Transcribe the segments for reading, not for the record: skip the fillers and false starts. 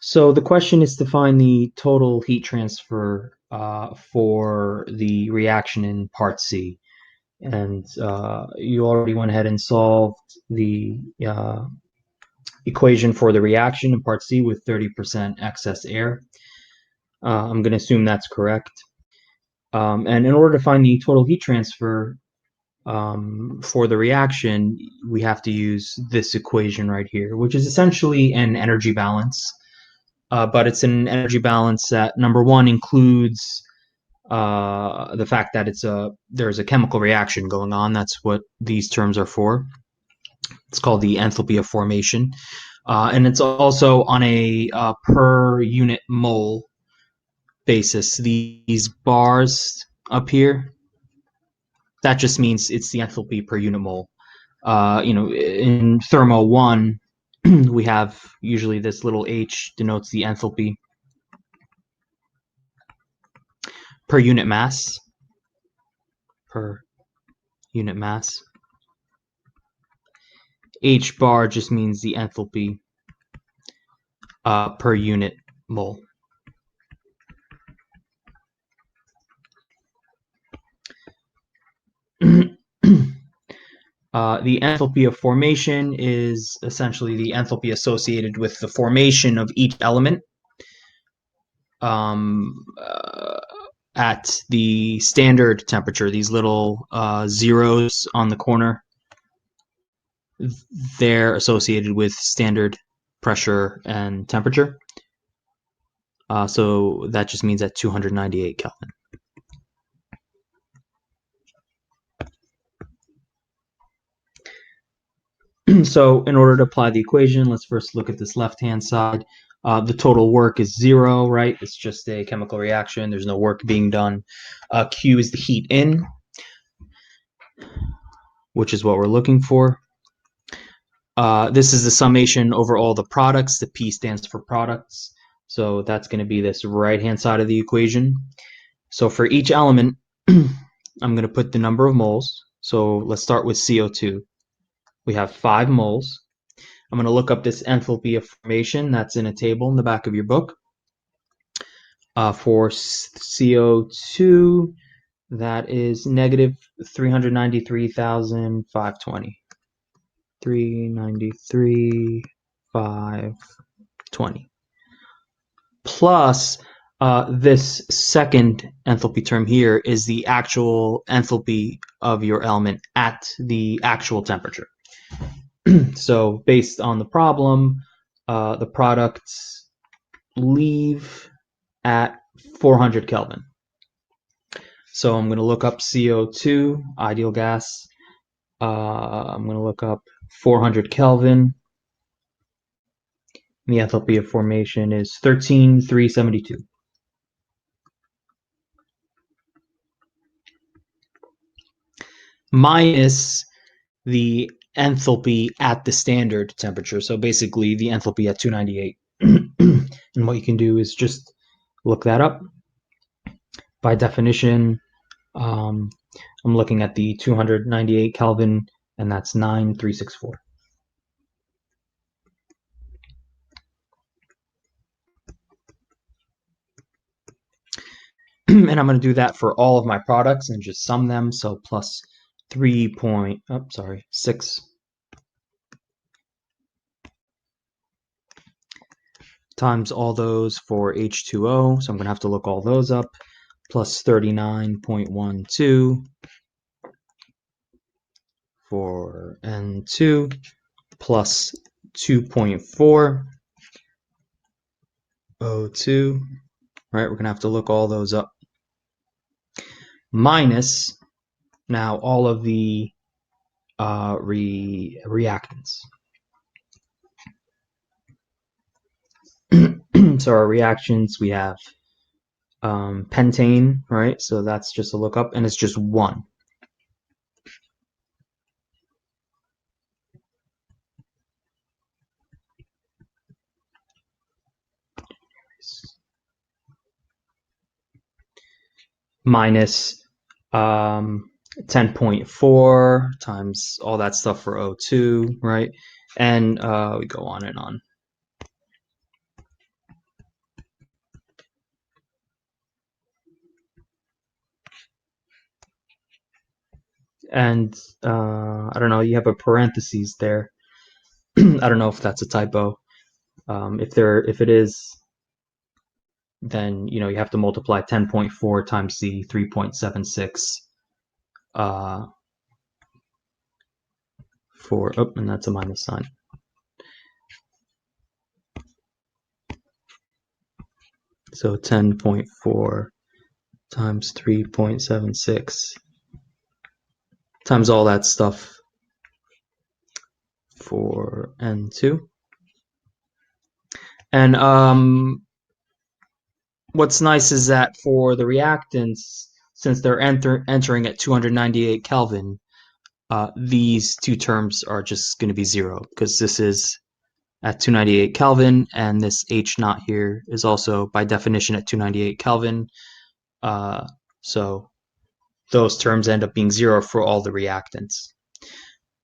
So the question is to find the total heat transfer for the reaction in part C. And you already went ahead and solved the equation for the reaction in part C with 30% excess air. I'm going to assume that's correct. And in order to find the total heat transfer for the reaction, we have to use this equation right here, which is essentially an energy balance. But it's an energy balance that, number one, includes the fact that there's a chemical reaction going on. That's what these terms are for. It's called the enthalpy of formation. And it's also on a per unit mole basis. These bars up here, that just means it's the enthalpy per unit mole. In thermo 1, we have usually this little h denotes the enthalpy per unit mass. H bar just means the enthalpy per unit mole. The enthalpy of formation is essentially the enthalpy associated with the formation of each element at the standard temperature. These little zeros on the corner, they're associated with standard pressure and temperature. So that just means at 298 Kelvin. So in order to apply the equation, let's first look at this left-hand side. The total work is 0, right? It's just a chemical reaction. There's no work being done. Q is the heat in, which is what we're looking for. This is the summation over all the products. The P stands for products. So that's going to be this right-hand side of the equation. So for each element, I'm going to put the number of moles. So let's start with CO2. We have 5 moles. I'm going to look up this enthalpy of formation. That's in a table in the back of your book. For CO2, that is negative 393,520. 393,520. Plus, this second enthalpy term here is the actual enthalpy of your element at the actual temperature. So based on the problem, the products leave at 400 Kelvin. So I'm going to look up CO2, ideal gas. I'm going to look up 400 Kelvin. The enthalpy of formation is 13,372. Minus the enthalpy at the standard temperature. So basically the enthalpy at 298. And what you can do is just look that up. By definition, I'm looking at the 298 Kelvin, and that's 9,364. And I'm going to do that for all of my products and just sum them. So plus 6 times all those for H2O. So I'm going to have to look all those up. Plus 39.12 for N2. Plus 2.4 O2. Right, we're going to have to look all those up. Minus now all of the reactants. So our reactions, we have pentane, right? So that's just a lookup, and it's just 1. Minus 10.4 times all that stuff for O2, right? And we go on and on. And I don't know, you have a parentheses there. I don't know if that's a typo. If it is, then you have to multiply 10.4 times the 3.76 and that's a minus sign. So 10.4 times 3.76 times all that stuff for N2. And what's nice is that for the reactants, since they're entering at 298 Kelvin, these two terms are just going to be zero, because this is at 298 Kelvin, and this H naught here is also by definition at 298 Kelvin. So those terms end up being zero for all the reactants.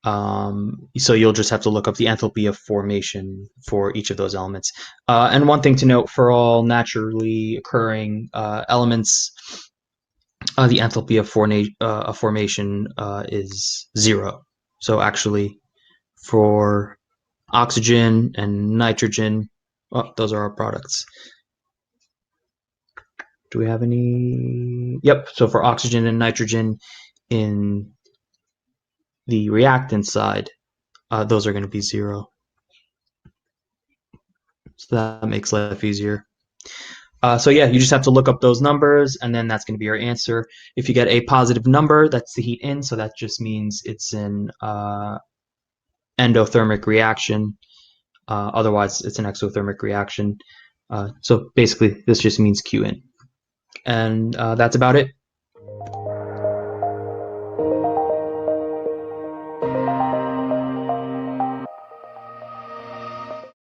So you'll just have to look up the enthalpy of formation for each of those elements. And one thing to note, for all naturally occurring elements, the enthalpy of formation is zero. So actually, for oxygen and nitrogen, those are our products. Do we have any? Yep, so for oxygen and nitrogen in the reactant side, those are going to be zero. So that makes life easier. So yeah, you just have to look up those numbers, and then that's going to be your answer. If you get a positive number, that's the heat in, so that just means it's an endothermic reaction. Otherwise, it's an exothermic reaction. So basically, this just means Q in. And that's about it.